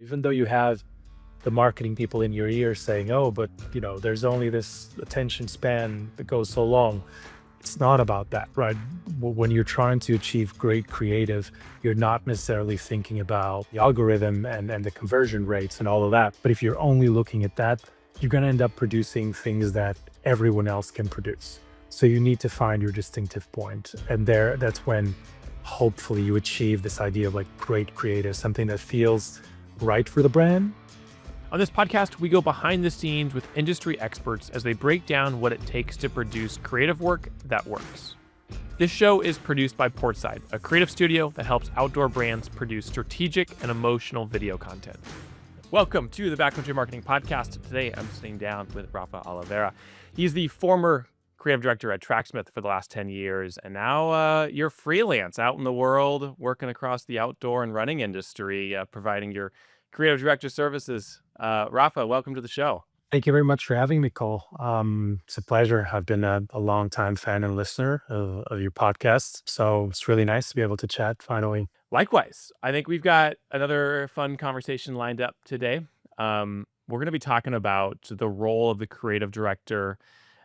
Even though you have the marketing people in your ear saying, "Oh, but there's only this attention span that goes so long." It's not about that, right? When you're trying to achieve great creative, you're not necessarily thinking about the algorithm and the conversion rates and all of that. But if you're only looking at that, you're going to end up producing things that everyone else can produce. So you need to find your distinctive point. And that's when hopefully you achieve this idea of like great creative, something that feels right for the brand. On this podcast, we go behind the scenes with industry experts as they break down what it takes to produce creative work that works. This show is produced by Portside, a creative studio that helps outdoor brands produce strategic and emotional video content. Welcome to the Backcountry Marketing Podcast. Today, I'm sitting down with Rafa Oliveira. He's the former creative director at Tracksmith for the last 10 years, and now you're freelance out in the world, working across the outdoor and running industry, providing your creative director services. Rafa, welcome to the show. Thank you very much for having me, Cole. It's a pleasure. I've been a long time fan and listener of your podcast. So it's really nice to be able to chat finally. Likewise, I think we've got another fun conversation lined up today. We're going to be talking about the role of the creative director,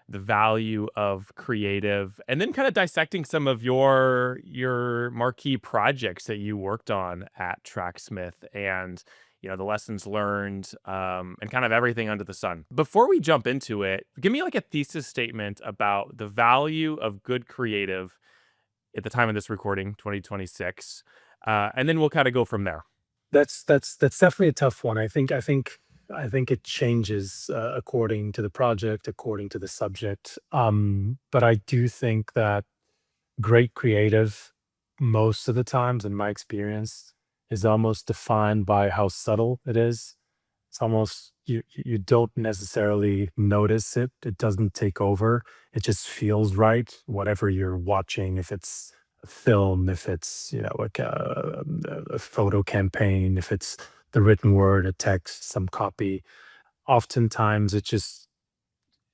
the value of creative, and then kind of dissecting some of your marquee projects that you worked on at Tracksmith and the lessons learned, and kind of everything under the sun. Before we jump into it, give me like a thesis statement about the value of good creative at the time of this recording, 2026, and then we'll kind of go from there. That's definitely a tough one. I think it changes according to the project, according to the subject. But I do think that great creative, most of the times, in my experience, is almost defined by how subtle it is. It's almost you don't necessarily notice it. It doesn't take over. It just feels right. Whatever you're watching, if it's a film, if it's like a photo campaign, if it's the written word, a text, some copy. Oftentimes, it just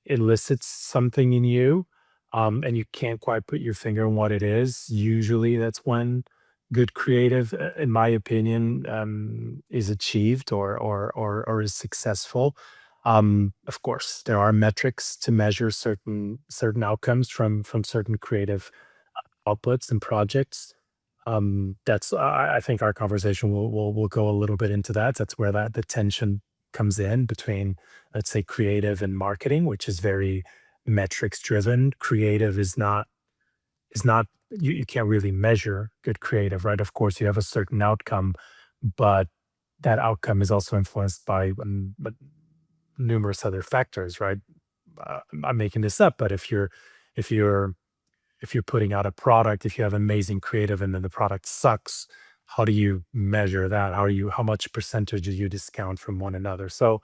elicits something in you, and you can't quite put your finger on what it is. Usually, that's when good creative, in my opinion, is achieved or is successful. Of course, there are metrics to measure certain outcomes from certain creative outputs and projects. That's I think our conversation will go a little bit into that. That's where the tension comes in between, let's say, creative and marketing, which is very metrics driven. Creative is not you can't really measure good creative, right? Of course, you have a certain outcome, but that outcome is also influenced by but numerous other factors, right? I'm making this up, but if you're if you're putting out a product, if you have amazing creative and then the product sucks, how do you measure that? How much percentage do you discount from one another? So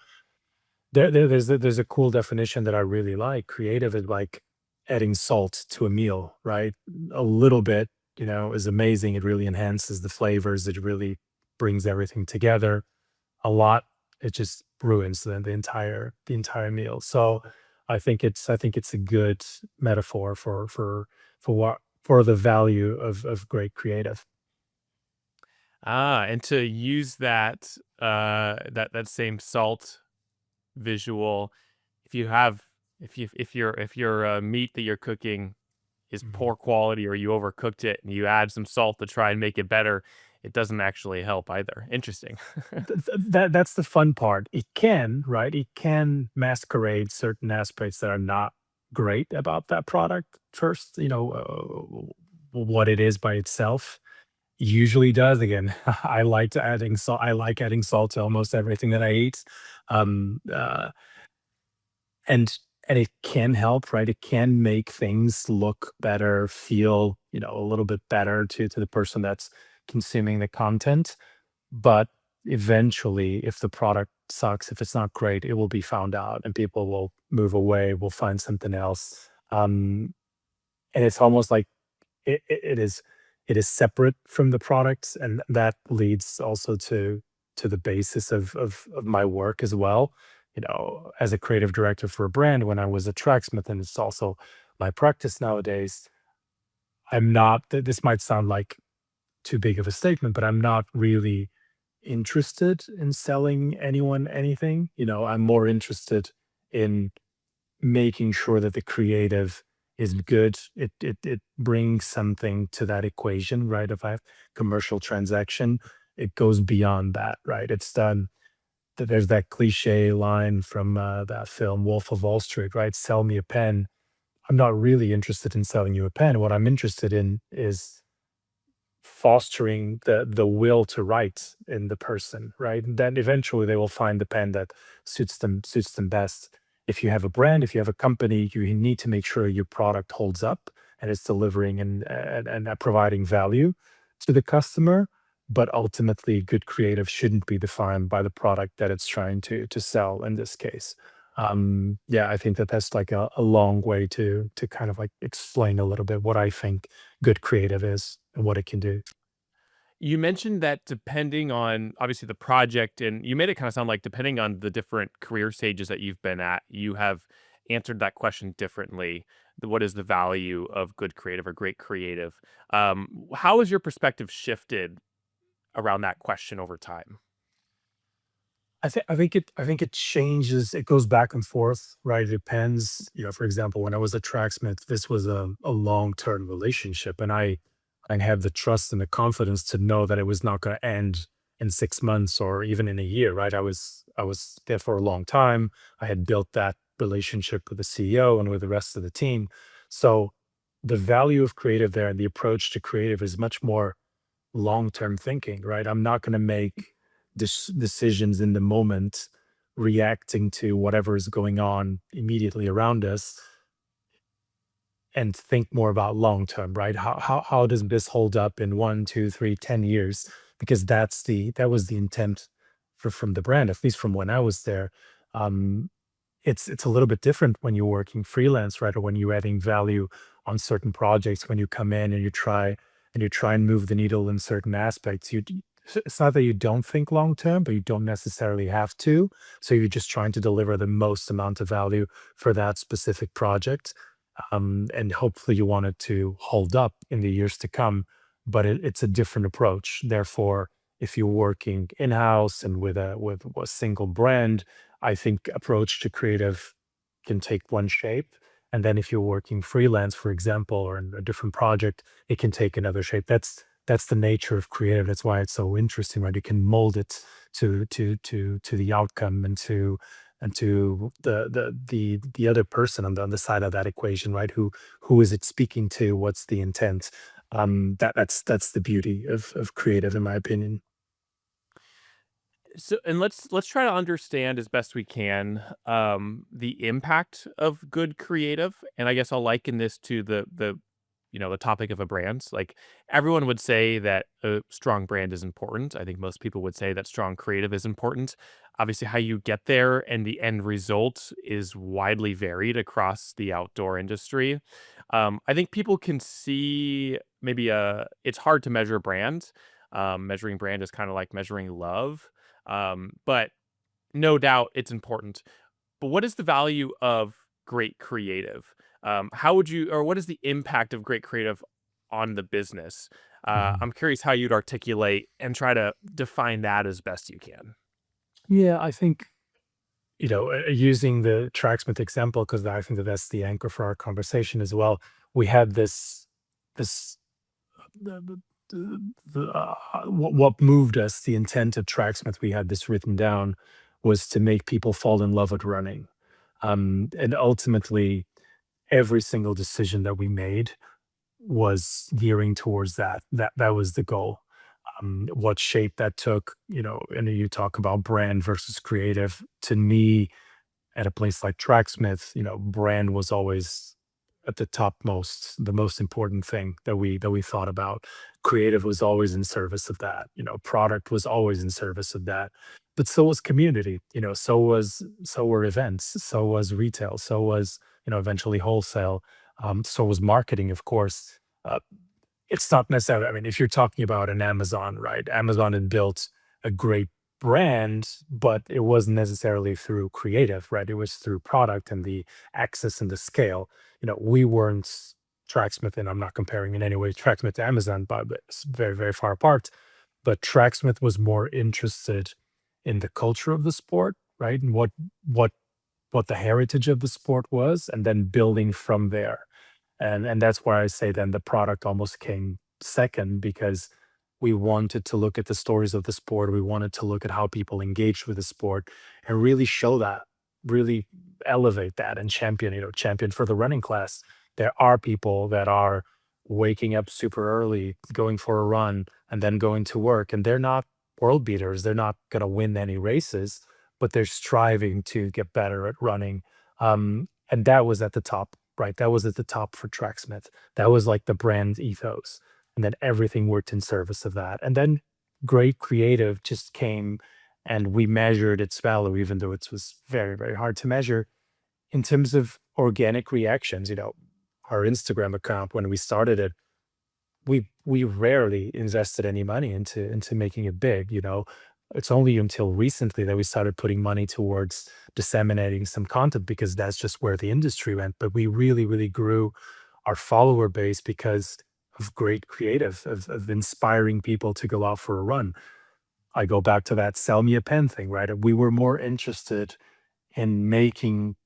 there's a cool definition that I really like. Creative is like adding salt to a meal, right? A little bit, is amazing. It really enhances the flavors. It really brings everything together. A lot, it just ruins the entire meal. So I think it's a good metaphor for the value of great creative. And to use that same salt visual, if you have if your meat that you're cooking is Mhm. poor quality or you overcooked it and you add some salt to try and make it better, it doesn't actually help either. Interesting. That's the fun part. It can, right? It can masquerade certain aspects that are not great about that product first, what it is by itself usually does. Again, I like adding salt to almost everything that I eat. Um, uh, and it can help, right? It can make things look better, feel, a little bit better to the person that's consuming the content. But eventually, if the product sucks, if it's not great, it will be found out and people will move away, will find something else. And it's almost like it is separate from the product, and that leads also to the basis of my work as well. As a creative director for a brand, when I was a Tracksmith, and it's also my practice nowadays, I'm not. This might sound like too big of a statement, but I'm not really interested in selling anyone anything. I'm more interested in making sure that the creative is good. It brings something to that equation, right? If I have commercial transaction, it goes beyond that, right? It's done. There's that cliche line from that film Wolf of Wall Street, right? Sell me a pen. I'm not really interested in selling you a pen. What I'm interested in is fostering the will to write in the person, right? And then eventually they will find the pen that suits them best. If you have a brand, if you have a company, you need to make sure your product holds up and it's delivering and providing value to the customer. But ultimately, good creative shouldn't be defined by the product that it's trying to sell in this case. Yeah, I think that that's like a long way to kind of like explain a little bit what I think good creative is and what it can do. You mentioned that depending on obviously the project, and you made it kind of sound like depending on the different career stages that you've been at, you have answered that question differently. What is the value of good creative or great creative? How has your perspective shifted around that question over time? I think it changes. It goes back and forth, right? It depends. For example, when I was at Tracksmith, this was a long-term relationship, and I had the trust and the confidence to know that it was not going to end in 6 months or even in a year, right? I was there for a long time. I had built that relationship with the CEO and with the rest of the team. So the value of creative there and the approach to creative is much more long-term thinking, right? I'm not going to make decisions in the moment, reacting to whatever is going on immediately around us, and think more about long term, right? How does this hold up in 1, 2, 3, 10 years? Because that was the intent from the brand, at least from when I was there. Um, it's a little bit different when you're working freelance, right? Or when you're adding value on certain projects, when you come in and you try and move the needle in certain aspects. It's not that you don't think long term, but you don't necessarily have to. So you're just trying to deliver the most amount of value for that specific project. And hopefully you want it to hold up in the years to come. But it's a different approach. Therefore, if you're working in house and with a single brand, I think approach to creative can take one shape. And then if you're working freelance, for example, or in a different project, it can take another shape. That's the nature of creative. That's why it's so interesting, right? You can mold it to the outcome and to the other person on the side of that equation, right? Who is it speaking to? What's the intent? That's the beauty of creative, in my opinion. So, and let's try to understand as best we can the impact of good creative, and I guess I'll liken this to the topic of a brand. Like everyone would say that a strong brand is important. I think most people would say that strong creative is important. Obviously, how you get there and the end result is widely varied across the outdoor industry. I think people can see maybe it's hard to measure brand. Measuring brand is kind of like measuring love, but no doubt it's important. But what is the value of great creative? How would you, or what is the impact of great creative on the business? Mhm. I'm curious how you'd articulate and try to define that as best you can. Yeah, I think using the Tracksmith example, because I think that that's the anchor for our conversation as well. We had this what moved us, the intent of Tracksmith. We had this written down was to make people fall in love with running, and ultimately every single decision that we made was gearing towards that. That was the goal. What shape that took, and you talk about brand versus creative. To me, at a place like Tracksmith, brand was always at the topmost, the most important thing that we thought about. Creative was always in service of that. Product was always in service of that. But so was community. So were events. So was retail. So was eventually wholesale. So was marketing, of course. It's not necessarily, I mean, if you're talking about an Amazon, right? Amazon had built a great brand, but it wasn't necessarily through creative, right? It was through product and the access and the scale. We weren't Tracksmith, and I'm not comparing in any way Tracksmith to Amazon, but it's very, very far apart. but Tracksmith was more interested in the culture of the sport, right? And what what the heritage of the sport was, and then building from there. And that's why I say then the product almost came second, because we wanted to look at the stories of the sport. We wanted to look at how people engaged with the sport and really show that, really elevate that and champion, champion for the running class. There are people that are waking up super early, going for a run, and then going to work, and they're not world beaters. They're not going to win any races, but they're striving to get better at running. And that was at the top, right? That was at the top for Tracksmith. That was like the brand ethos. And then everything worked in service of that. And then great creative just came, and we measured its value, even though it was very, very hard to measure in terms of organic reactions. Our Instagram account, when we started it, we rarely invested any money into making it big. It's only until recently that we started putting money towards disseminating some content, because that's just where the industry went. But we really, really grew our follower base because of great creative, of inspiring people to go out for a run. I go back to that sell me a pen thing, right? We were more interested in making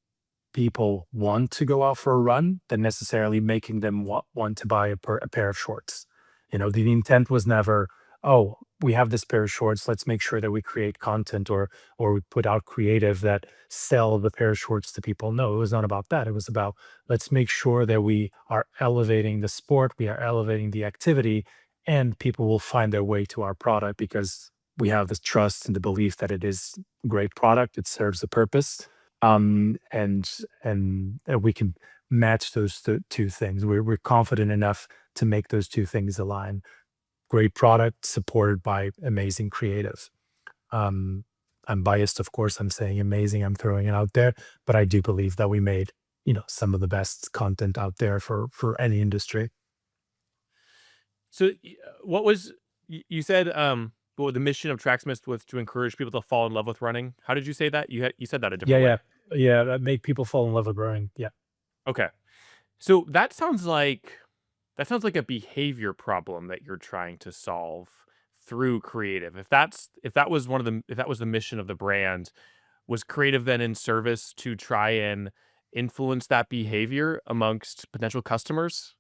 people want to go out for a run than necessarily making them want to buy a pair of shorts. The intent was never, oh, we have this pair of shorts, let's make sure that we create content, or we put out creative that sell the pair of shorts to people. No, it was not about that. It was about, let's make sure that we are elevating the sport, we are elevating the activity, and people will find their way to our product because we have this trust and the belief that it is a great product, it serves a purpose, and we can match those two things. We're confident enough to make those two things align. Great product supported by amazing creative. Um, I'm biased, of course. I'm saying amazing. I'm throwing it out there, but I do believe that we made some of the best content out there for any industry. So, what was you said? Well, the mission of Tracksmith was to encourage people to fall in love with running. How did you say that? You said that a Yeah, different yeah, way. yeah. That make people fall in love with running. Yeah. Okay. So that sounds like a behavior problem that you're trying to solve through creative. If that was the mission of the brand, was creative then in service to try and influence that behavior amongst potential customers?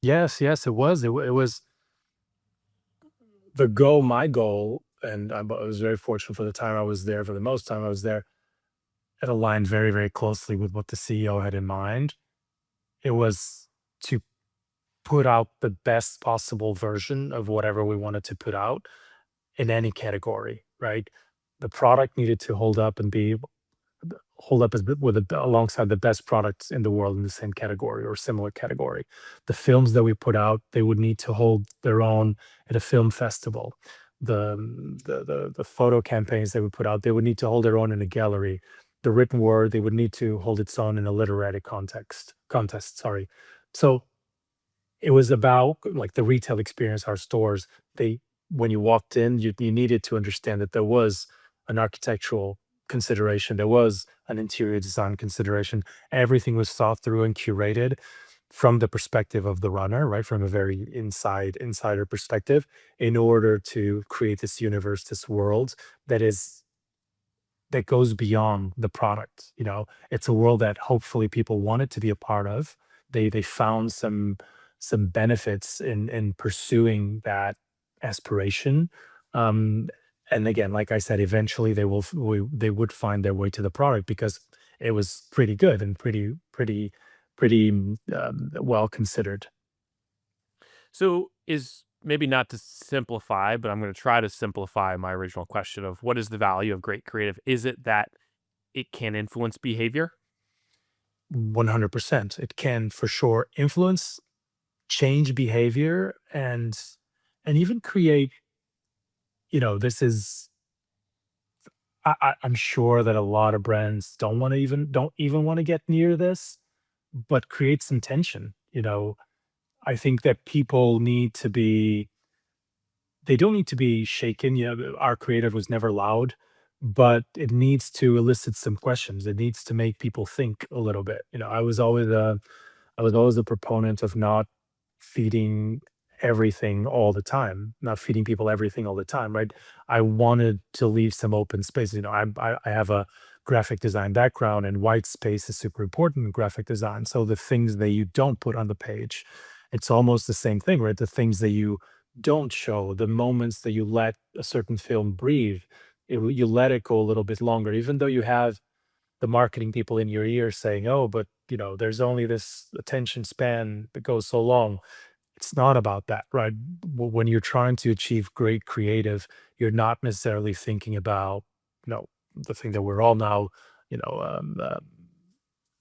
Yes, yes, it was. It was my goal, and I was very fortunate for the time I was there. For the most time I was there, it aligned very, very closely with what the CEO had in mind. It was to put out the best possible version of whatever we wanted to put out in any category, right? The product needed to hold up as alongside the best products in the world in the same category or similar category. The films that we put out, they would need to hold their own at a film festival. The photo campaigns that we put out, they would need to hold their own in a gallery. The written word, they would need to hold its own in a literary contest. Sorry. So it was about like the retail experience, our stores. They When you walked in, you needed to understand that there was an architectural consideration, there was an interior design consideration. Everything was thought through and curated from the perspective of the runner, right? From a very insider perspective, in order to create this universe, this world that is that goes beyond the product. It's a world that hopefully people wanted to be a part of. They found some benefits in pursuing that aspiration. Um, and again, like I said, eventually they would find their way to the product because it was pretty good and pretty well considered. So is maybe not to simplify, but I'm going to try to simplify my original question of what is the value of great creative? Is it that it can influence behavior? 100%. It can for sure influence, change behavior, and even create. This is I'm sure that a lot of brands don't even want to get near this, but create some tension. I think that people need to be they don't need to be shaken. Our creative was never loud, but it needs to elicit some questions. It needs to make people think a little bit. I was always a proponent of not feeding everything all the time, not feeding people everything all the time, right? I wanted to leave some open space. I have a graphic design background, and white space is super important in graphic design. So the things that you don't put on the page, it's almost the same thing, right? The things that you don't show, the moments that you let a certain film breathe, you let it go a little bit longer, even though you have the marketing people in your ear saying, "Oh, but there's only this attention span that goes so long." It's not about that, right? When you're trying to achieve great creative, you're not necessarily thinking about, the thing that we're all now, you know, um, uh,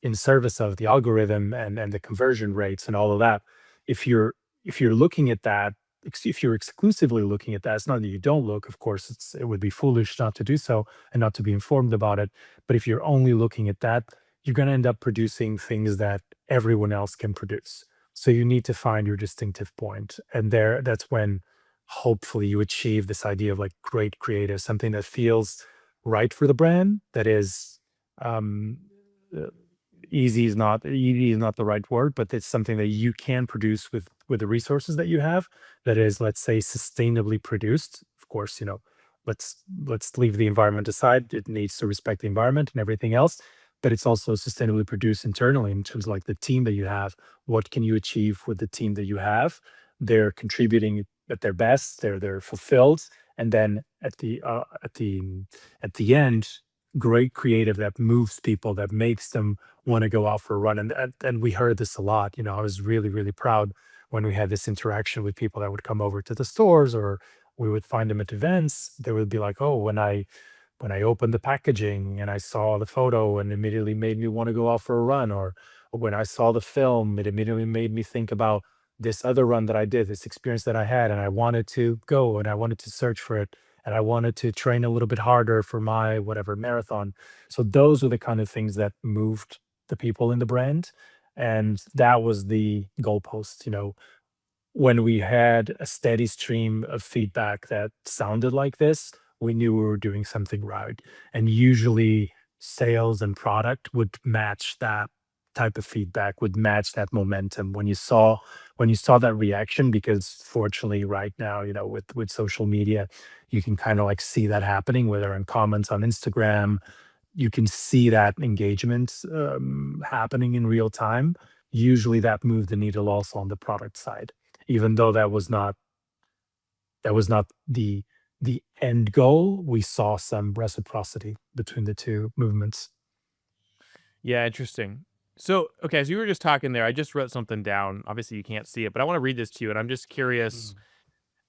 in service of the algorithm and the conversion rates and all of that. If you're looking at that, if you're exclusively looking at that, it's not that you don't look. Of course, it would be foolish not to do so and not to be informed about it. But if you're only looking at that, you're going to end up producing things that everyone else can produce. So you need to find your distinctive point, and that's when hopefully you achieve this idea of like great creative, something that feels right for the brand, that is um, uh, easy is not the right word, but it's something that you can produce with the resources that you have, that is, let's say, sustainably produced. Of course, let's leave the environment aside. It needs to respect the environment and everything else, but it's also sustainably produced internally in terms of like the team that you have. What can you achieve with the team that you have? They're contributing at their best, they're fulfilled, and then at the end, great creative that moves people, that makes them want to go out for a run. And we heard this a lot. I was really, really proud when we had this interaction with people that would come over to the stores, or we would find them at events. They would be like, "Oh, when I opened the packaging and I saw the photo, and immediately made me want to go out for a run," or when I saw the film, it immediately made me think about this other run that I did, this experience that I had, and I wanted to go and I wanted to search for it, and I wanted to train a little bit harder for my whatever marathon." So those are the kind of things that moved the people in the brand, and that was the goalpost. When we had a steady stream of feedback that sounded like this, we knew we were doing something right. And usually sales and product would match that type of feedback, would match that momentum when you saw that reaction. Because fortunately right now, with social media, you can kind of like see that happening, whether in comments on Instagram, you can see that engagement happening in real time. Usually that moved the needle also on the product side, even though that was not the end goal. We saw some reciprocity between the two movements. Yeah, interesting. So, okay, as you were just talking there, I just wrote something down. Obviously, you can't see it, but I want to read this to you, and I'm just curious Mm.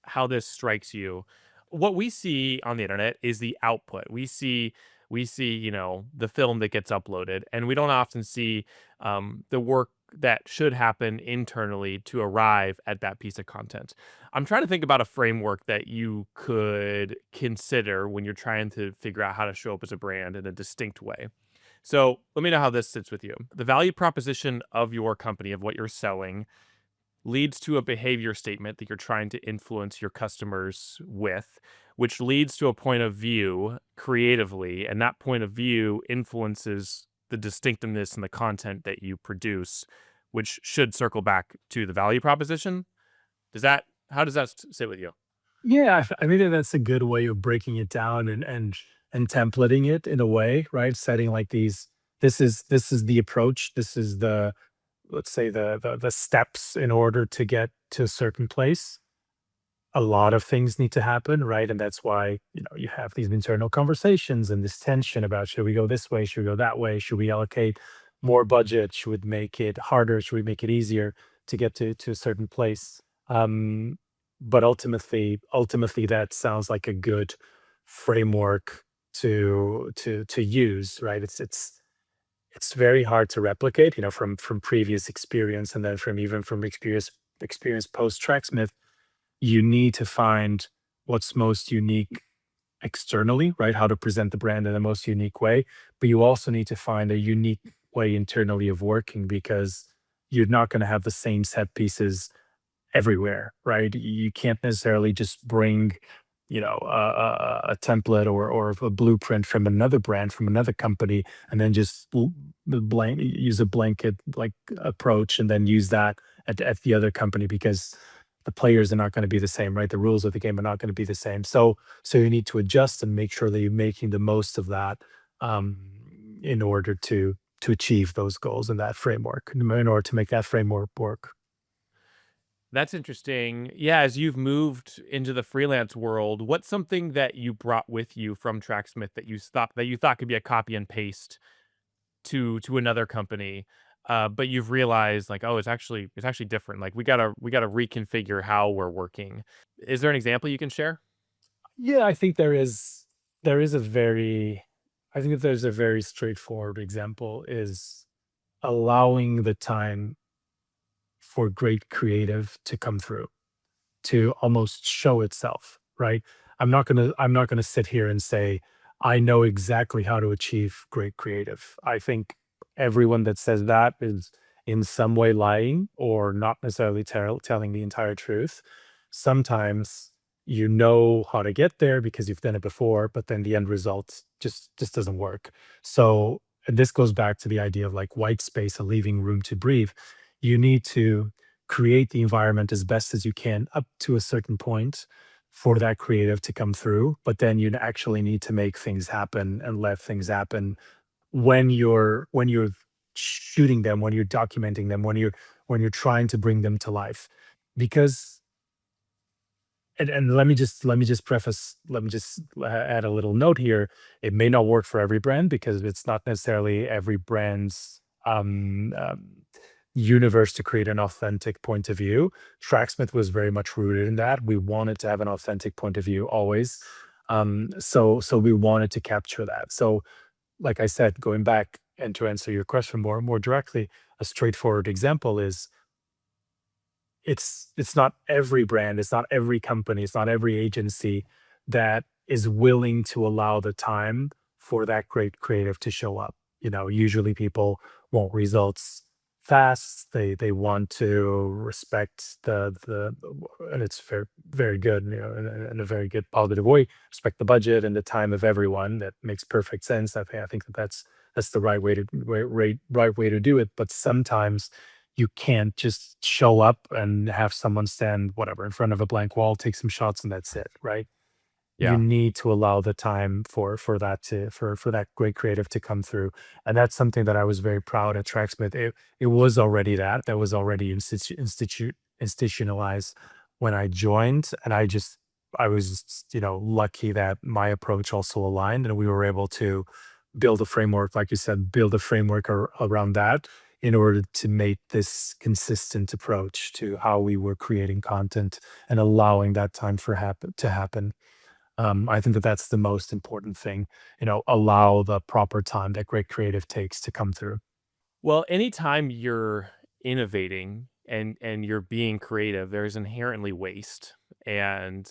how this strikes you. What we see on the internet is the output. We see, the film that gets uploaded, and we don't often see the work that should happen internally to arrive at that piece of content. I'm trying to think about a framework that you could consider when you're trying to figure out how to show up as a brand in a distinct way. So let me know how this sits with you. The value proposition of your company, of what you're selling, leads to a behavior statement that you're trying to influence your customers with, which leads to a point of view creatively. And that point of view influences the distinctiveness and the content that you produce, which should circle back to the value proposition. How does that sit with you? Yeah, I think that that's a good way of breaking it down and templating it in a way, right? Setting like these. This is the approach. This is the, let's say, the steps in order to get to a certain place. A lot of things need to happen, right? And that's why, you have these internal conversations and this tension about, should we go this way? Should we go that way? Should we allocate more budget? Should we make it harder? Should we make it easier to get to a certain place? Um, but ultimately, that sounds like a good framework to use, right? It's very hard to replicate, from previous experience, and then from experience post Tracksmith. You need to find what's most unique externally, right? How to present the brand in the most unique way. But you also need to find a unique way internally of working, because you're not going to have the same set pieces everywhere, right? You can't necessarily just bring, a template or a blueprint from another brand, from another company, and then just use a blanket like approach, and then use that at the other company, because the players are not going to be the same, right? The rules of the game are not going to be the same. So you need to adjust and make sure that you're making the most of that, um, in order to achieve those goals in that framework, in order to make that framework work. That's interesting. Yeah, as you've moved into the freelance world, what's something that you brought with you from Tracksmith that you thought could be a copy and paste to another company, but you've realized like, oh, it's actually different. Like we gotta reconfigure how we're working. Is there an example you can share? Yeah, I think there is a very I think that there's a very straightforward example is allowing the time for great creative to come through, to almost show itself, right? I'm not gonna sit here and say, I know exactly how to achieve great creative. I think everyone that says that is in some way lying or not necessarily telling the entire truth. Sometimes you know how to get there because you've done it before, but then the end result just doesn't work. So and this goes back to the idea of like white space and leaving room to breathe. You need to create the environment as best as you can up to a certain point for that creative to come through, but then you actually need to make things happen and let things happen when you're shooting them, when you're documenting them, when you're trying to bring them to life. Because and let me just preface let me just add a little note here. It may not work for every brand because it's not necessarily every brand's universe to create an authentic point of view. Tracksmith was very much rooted in that. We wanted to have an authentic point of view always. So we wanted to capture that. So like I said, going back and to answer your question more directly, a straightforward example is it's not every brand, it's not every company, it's not every agency that is willing to allow the time for that great creative to show up. You know, usually people want results fast. They want to respect the and it's very good, you know, in a very good positive way. Respect the budget and the time of everyone. That makes perfect sense. I think that that's the right way to right way to do it. But sometimes you can't just show up and have someone stand whatever in front of a blank wall, take some shots, and that's it, right? You Yeah. need to allow the time for that great creative to come through, and that's something that I was very proud at Tracksmith. It was already that was already institutionalized when I joined, and I was, you know, lucky that my approach also aligned, and we were able to build a framework, like you said, build a framework around that in order to make this consistent approach to how we were creating content and allowing that time for happen to happen. I think that that's the most important thing, you know, allow the proper time that great creative takes to come through. Well, anytime you're innovating and you're being creative, there's inherently waste, and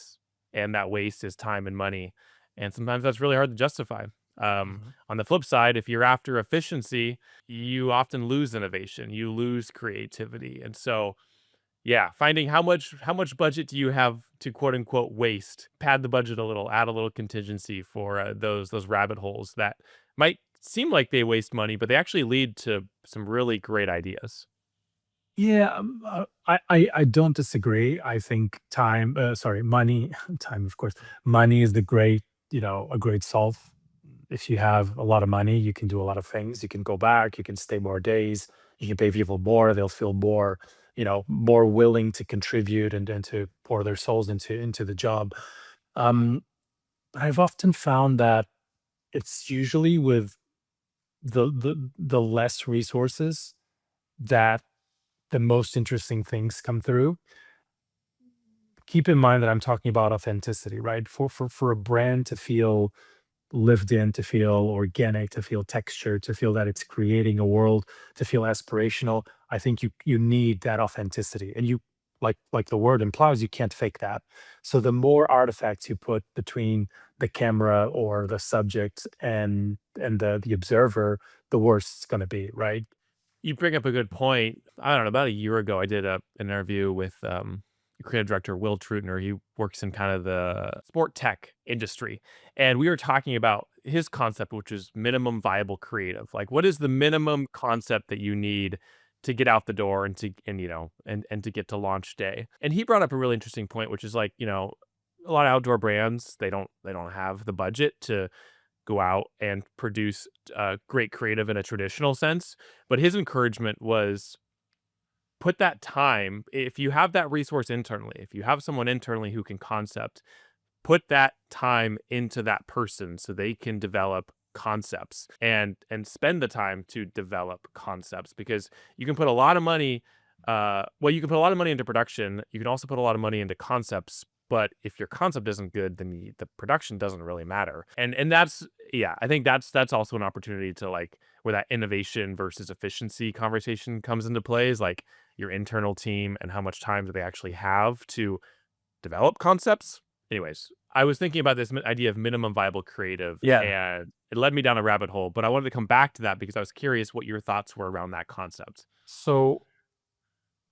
that waste is time and money, and sometimes that's really hard to justify. Mhm. On the flip side, if you're after efficiency, you often lose innovation, you lose creativity, and so yeah, finding how much budget do you have to quote unquote waste? Pad the budget a little, add a little contingency for those rabbit holes that might seem like they waste money, but they actually lead to some really great ideas. Yeah, I don't disagree. I think money, time, of course, money is the great, you know, a great solve. If you have a lot of money, you can do a lot of things. You can go back, you can stay more days, you can pay people more, they'll feel more, you know, more willing to contribute and to pour their souls into the job. Um, I've often found that it's usually with the less resources that the most interesting things come through. Keep in mind that I'm talking about authenticity, right? For a brand to feel lived in, to feel organic, to feel texture, to feel that it's creating a world, to feel aspirational, I think you need that authenticity. And you like the word implies, you can't fake that. So the more artifacts you put between the camera or the subject and the observer, the worse it's gonna be, right? You bring up a good point. I don't know, about a year ago, I did an interview with creative director Will Trutner. He works in kind of the sport tech industry. And we were talking about his concept, which is minimum viable creative. Like, what is the minimum concept that you need to get out the door and to get to launch day. And he brought up a really interesting point, which is like, a lot of outdoor brands, they don't have the budget to go out and produce great creative in a traditional sense. But his encouragement was put that time, if you have that resource internally, if you have someone internally who can concept, put that time into that person so they can develop concepts and spend the time to develop concepts, because you can put a lot of money you can put a lot of money into production. You can also put a lot of money into concepts, but if your concept isn't good, then the production doesn't really matter. And that's, yeah, I think that's also an opportunity to, like, where that innovation versus efficiency conversation comes into play, is like your internal team and how much time do they actually have to develop concepts. Anyways, I was thinking about this idea of minimum viable creative, Yeah. and it led me down a rabbit hole, but I wanted to come back to that because I was curious what your thoughts were around that concept. So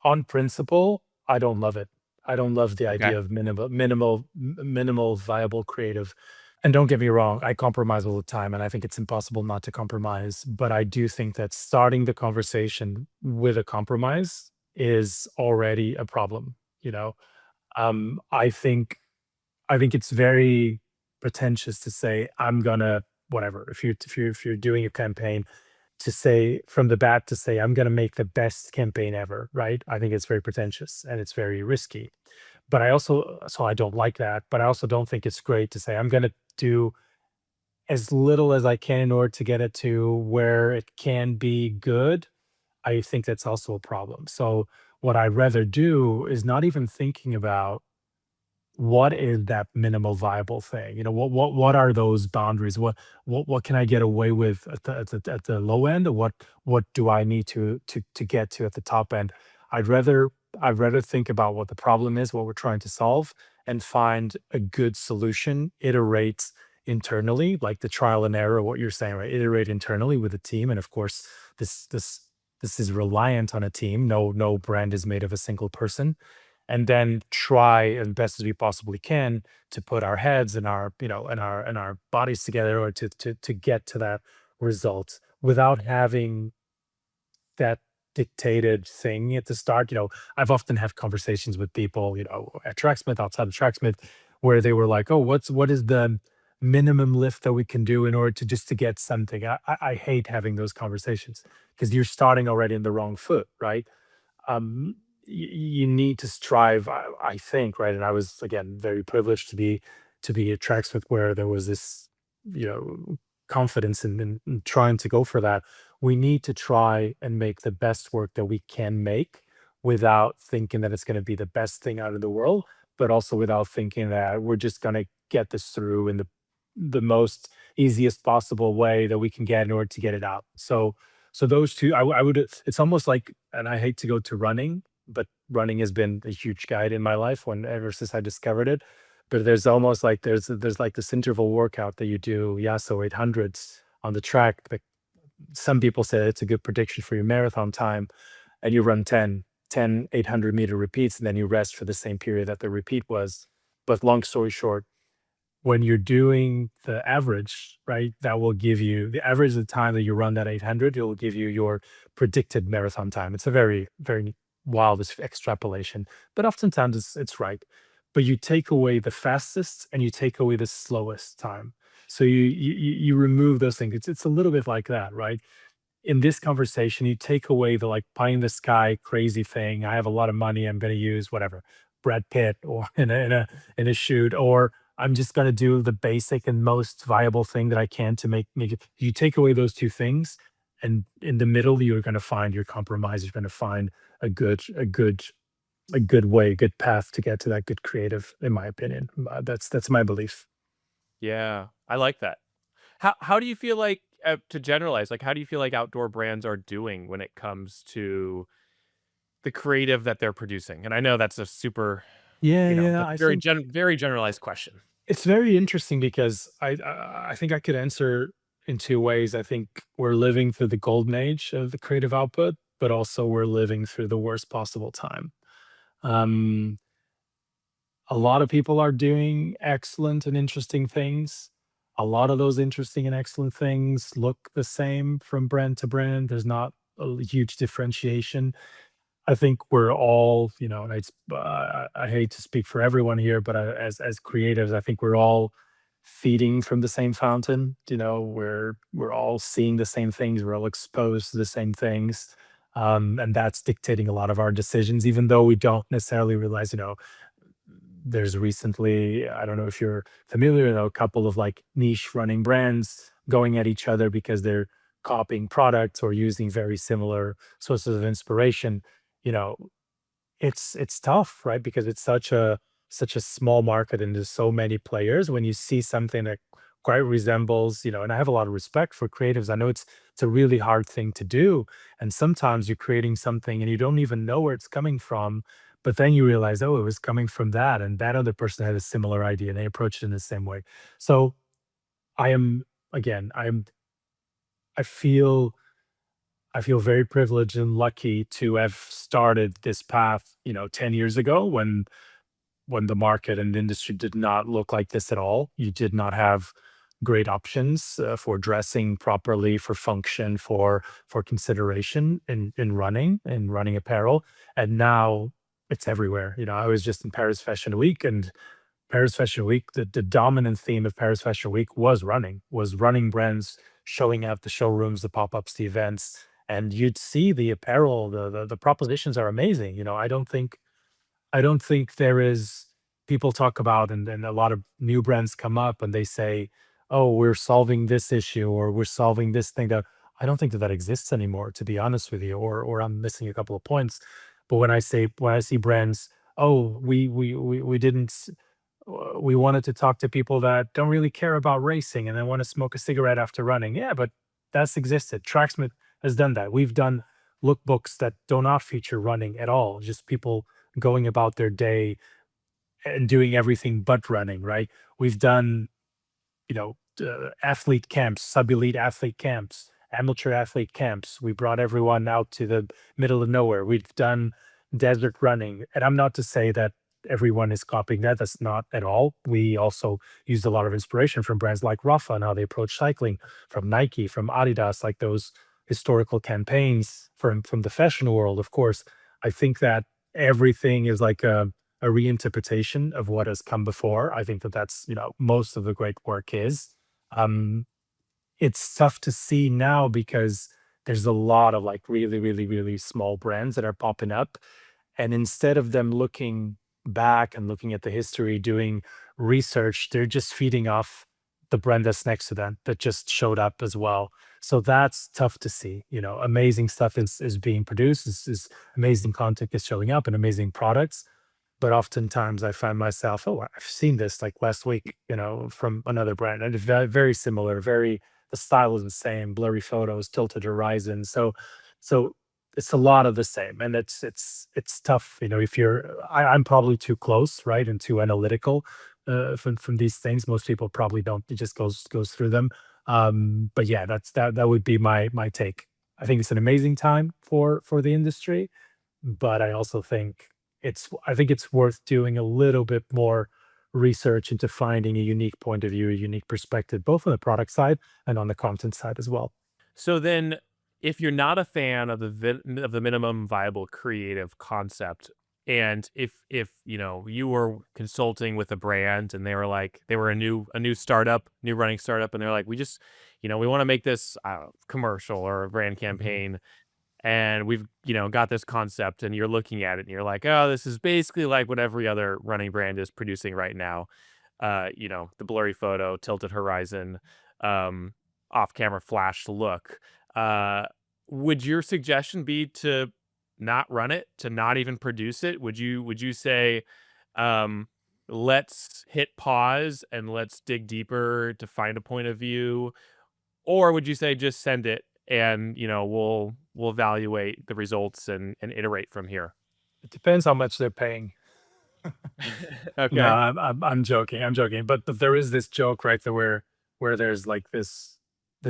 on principle, I don't love it. I don't love the Okay. idea of minimal viable creative. And don't get me wrong, I compromise all the time, and I think it's impossible not to compromise. But I do think that starting the conversation with a compromise is already a problem. You know, I think it's very pretentious to say I'm gonna whatever. If you're doing a campaign, to say from the bat, to say I'm gonna make the best campaign ever, right? I think it's very pretentious and it's very risky. But I also so I don't like that, but I also don't think it's great to say I'm gonna do as little as I can in order to get it to where it can be good. I think that's also a problem. So what I'd rather do is not even thinking about what is that minimal viable thing? What are those boundaries? What can I get away with at the low end? Or what do I need to get to at the top end? I'd rather I'd rather think about what the problem is, what we're trying to solve, and find a good solution, iterate internally, like the trial and error, what you're saying, right? Iterate internally with the team. And of course, this this this is reliant on a team. No brand is made of a single person, and then try as best as we possibly can to put our heads and our bodies together, or to get to that result without having that dictated thing at the start. I've often had conversations with people, at Tracksmith, outside of Tracksmith, where they were like, "Oh, what is the minimum lift that we can do in order to just to get something?" I hate having those conversations because you're starting already in the wrong foot, right? You need to strive, I think, right? And I was again very privileged to be at Tracksmith, where there was this, you know, confidence in trying to go for that. We need to try and make the best work that we can make without thinking that it's going to be the best thing out of the world, but also without thinking that we're just going to get this through in the most easiest possible way that we can get in order to get it out. So those two, I would. It's almost like, and I hate to go to running, but running has been a huge guide in my life when ever since I discovered it. But there's almost like there's like this interval workout that you do, Yasso 800s on the track. That some people say it's a good prediction for your marathon time, and you run 10 800-meter repeats, and then you rest for the same period that the repeat was. But long story short, when you're doing the average, right, that will give you the average of the time that you run that 800, it will give you your predicted marathon time. It's a very, very wild extrapolation, but oftentimes it's right. But you take away the fastest and you take away the slowest time. So you remove those things. It's a little bit like that, right? In this conversation, you take away the like pie in the sky crazy thing. I have a lot of money. I'm going to use whatever Brad Pitt or in a shoot, or I'm just going to do the basic and most viable thing that I can to make it. You take away those two things, and in the middle, you're going to find your compromise. You're going to find a good way, a good path to get to that good creative. In my opinion, that's my belief. Yeah, I like that. How do you feel like, to generalize, like, how do you feel like outdoor brands are doing when it comes to the creative that they're producing? And I know that's a super, Yeah, yeah. that's a I think very generalized question. it's very interesting because I think I could answer in two ways. I think we're living through the golden age of the creative output, but also we're living through the worst possible time. Um, a lot of people are doing excellent and interesting things. A lot of those interesting and excellent things look the same from brand to brand. There's not a huge differentiation. I think we're all, and I hate to speak for everyone here, but as creatives, I think we're all feeding from the same fountain. We're all seeing the same things. We're all exposed to the same things, and that's dictating a lot of our decisions, even though we don't necessarily realize. There's recently, I don't know if you're familiar, a couple of like niche running brands going at each other because they're copying products or using very similar sources of inspiration. You know, it's tough, right? Because it's such a small market and there's so many players. When you see something that quite resembles, and I have a lot of respect for creatives. I know it's a really hard thing to do, and sometimes you're creating something and you don't even know where it's coming from, but then you realize, oh, it was coming from that, and that other person had a similar idea and they approached it in the same way. So I am again, I feel I feel very privileged and lucky to have started this path, 10 years ago when the market and the industry did not look like this at all. You did not have great options for dressing properly, for function, for consideration in running apparel, and now it's everywhere. I was just in Paris Fashion Week, and Paris Fashion Week, the dominant theme of Paris Fashion Week was running brands showing up, the showrooms, the pop-ups, the events, and you'd see the apparel, the propositions are amazing. I don't think there is. People talk about, and a lot of new brands come up and they say, "Oh, we're solving this issue or we're solving this thing." That I don't think that exists anymore, to be honest with you, or I'm missing a couple of points. But when I see brands, "Oh, we didn't we wanted to talk to people that don't really care about racing and they want to smoke a cigarette after running." Yeah, but that's existed. Tracksmith has done that. We've done lookbooks that do not feature running at all, just people going about their day and doing everything but running, right? We've done, athlete camps, sub-elite athlete camps, amateur athlete camps. We brought everyone out to the middle of nowhere. We've done desert running. And I'm not to say that everyone is copying that. That's not at all. We also used a lot of inspiration from brands like Rafa and how they approach cycling, from Nike, from Adidas, like those historical campaigns from the fashion world, of course. I think that everything is like a reinterpretation of what has come before. I think that that's, most of the great work is. Um, it's tough to see now because there's a lot of like really, really, really small brands that are popping up. And instead of them looking back and looking at the history, doing research, they're just feeding off the brand that's next to them that just showed up as well. So that's tough to see. Amazing stuff is being produced, is amazing content is showing up and amazing products, but oftentimes I find myself, "Oh, I've seen this like last week, from another brand." And it's very similar, the style is the same, blurry photos, tilted horizon. So it's a lot of the same. And it's tough, if I'm probably too close, right? And too analytical from these things. Most people probably don't, it just goes through them. But yeah, that would be my take. I think it's an amazing time for the industry, but I think it's worth doing a little bit more research into finding a unique point of view, a unique perspective, both on the product side and on the content side as well. So then, if you're not a fan of of the minimum viable creative concept, and if you were consulting with a brand and they were a new startup, new running startup, and they're like, we just we want to make this, I don't know, commercial or a brand Mhm. campaign, and we've got this concept, and you're looking at it and you're like, oh, this is basically like what every other running brand is producing right now. The blurry photo, tilted horizon, um off camera flash look. uh would your suggestion be to not run it, to not even produce it? Would you say, um let's hit pause and let's dig deeper to find a point of view? Or would you say just send it, and we'll evaluate the results and iterate from here? It depends how much they're paying. No, Okay. I'm joking. I'm joking. But there is this joke, right, there where there's like this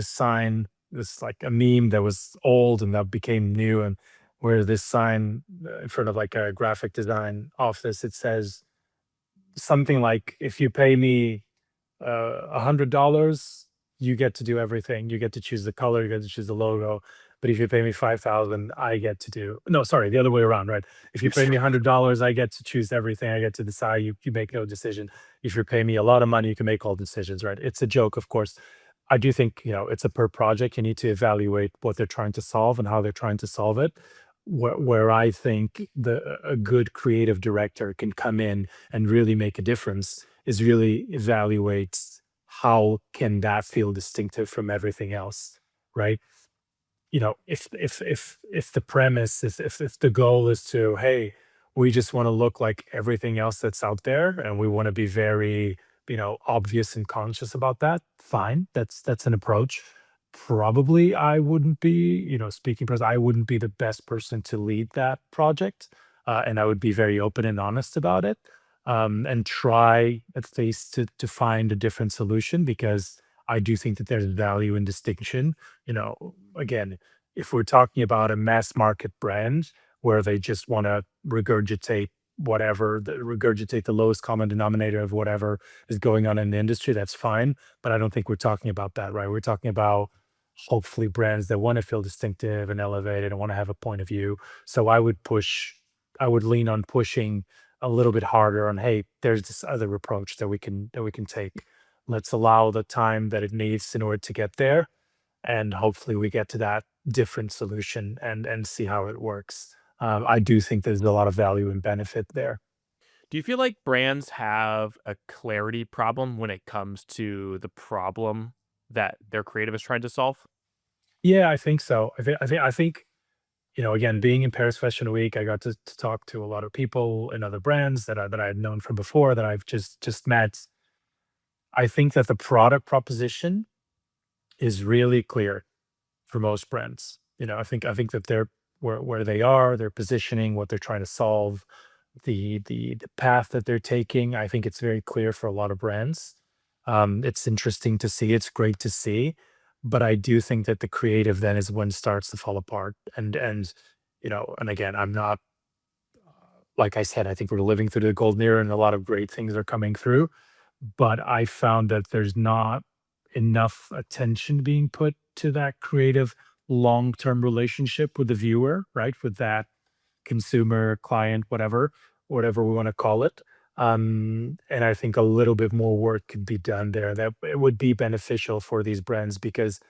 sign, this like a meme that was old and that became new, and where this sign in front of like a graphic design office, it says something like, "If you pay me $100, you get to do everything. You get to choose the color, you get to choose the logo. but if you pay me 5,000, I get to do no, sorry, the other way around, right? If you pay me $100, I get to choose everything. I get to decide. You make no decision. If you pay me a lot of money, you can make all decisions, right? It's a joke, of course. I do think, it's a per project. You need to evaluate what they're trying to solve and how they're trying to solve it. Where I think a good creative director can come in and really make a difference is really evaluate how can that feel distinctive from everything else, right? If the premise is if the goal is to, hey, we just want to look like everything else that's out there and we want to be very, obvious and conscious about that, fine. That's an approach. Probably I wouldn't be, speaking pres I wouldn't be the best person to lead that project. And I would be very open and honest about it. And try at least to find a different solution because I do think that there's value in distinction. Again, if we're talking about a mass market brand where they just want to regurgitate the lowest common denominator of whatever is going on in the industry, that's fine. But I don't think we're talking about that, right? We're talking about hopefully brands that want to feel distinctive and elevated and want to have a point of view. So I would lean on pushing a little bit harder on, hey, there's this other approach that we can take. Let's allow the time that it needs in order to get there, and hopefully we get to that different solution and see how it works. I do think there's a lot of value and benefit there. Do you feel like brands have a clarity problem when it comes to the problem that their creative is trying to solve? Yeah, I think so. I think again, being in Paris Fashion Week, I got to talk to a lot of people in other brands that I had known from before that I've just met. I think that the product proposition is really clear for most brands. I think that they're where they are, their positioning, what they're trying to solve, the path that they're taking. I think it's very clear for a lot of brands. It's interesting to see. It's great to see, but I do think that the creative then is when it starts to fall apart. And again, I'm not like I said. I think we're living through the golden era, and a lot of great things are coming through. But I found that there's not enough attention being put to that creative long-term relationship with the viewer, right? With that consumer, client, whatever we want to call it. And I think a little bit more work could be done there. That it would be beneficial for these brands because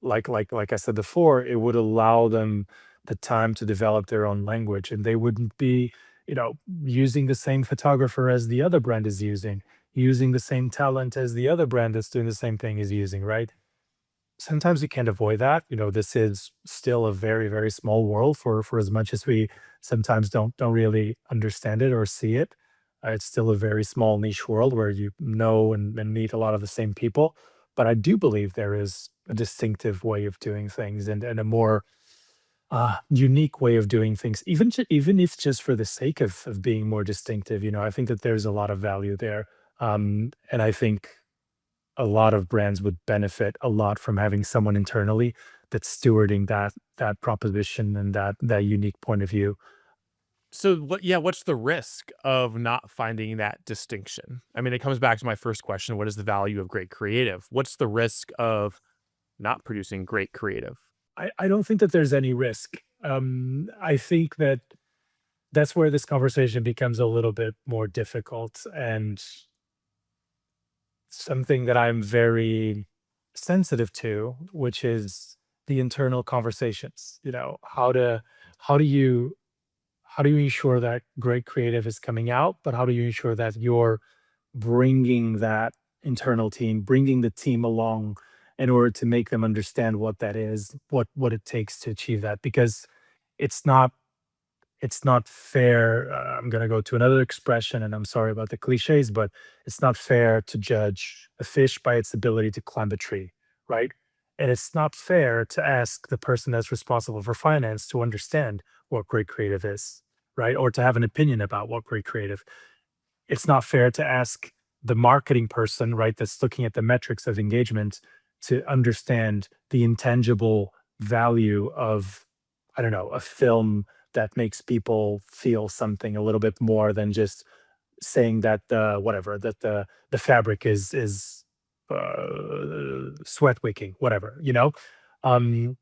like I said before, it would allow them the time to develop their own language, and they wouldn't be, using the same photographer as the other brand is using the same talent as the other brand that's doing the same thing is using, right? Sometimes we can't avoid that. This is still a very, very small world for as much as we sometimes don't really understand it or see it. It's still a very small niche world where you know and meet a lot of the same people. But I do believe there is a distinctive way of doing things and a more unique way of doing things, even if just for the sake of being more distinctive. I think that there's a lot of value there, and I think a lot of brands would benefit a lot from having someone internally that's stewarding that proposition and that unique point of view. So what's the risk of not finding that distinction? I mean, it comes back to my first question, what is the value of great creative? What's the risk of not producing great creative? I don't think that there's any risk. I think that that's where this conversation becomes a little bit more difficult and something that I'm very sensitive to, which is the internal conversations. How do you how do you ensure that great creative is coming out, but how do you ensure that you're bringing that internal team, bringing the team along in order to make them understand what that is, what it takes to achieve that? Because it's not it's not fair. I'm going to go to another expression, and I'm sorry about the cliches, but it's not fair to judge a fish by its ability to climb a tree, right? And it's not fair to ask the person that's responsible for finance to understand what great creative is, right? Or to have an opinion about what great creative. It's not fair to ask the marketing person, right, that's looking at the metrics of engagement to understand the intangible value of, I don't know, a film that makes people feel something a little bit more than just saying that the fabric is sweat wicking, whatever. Um,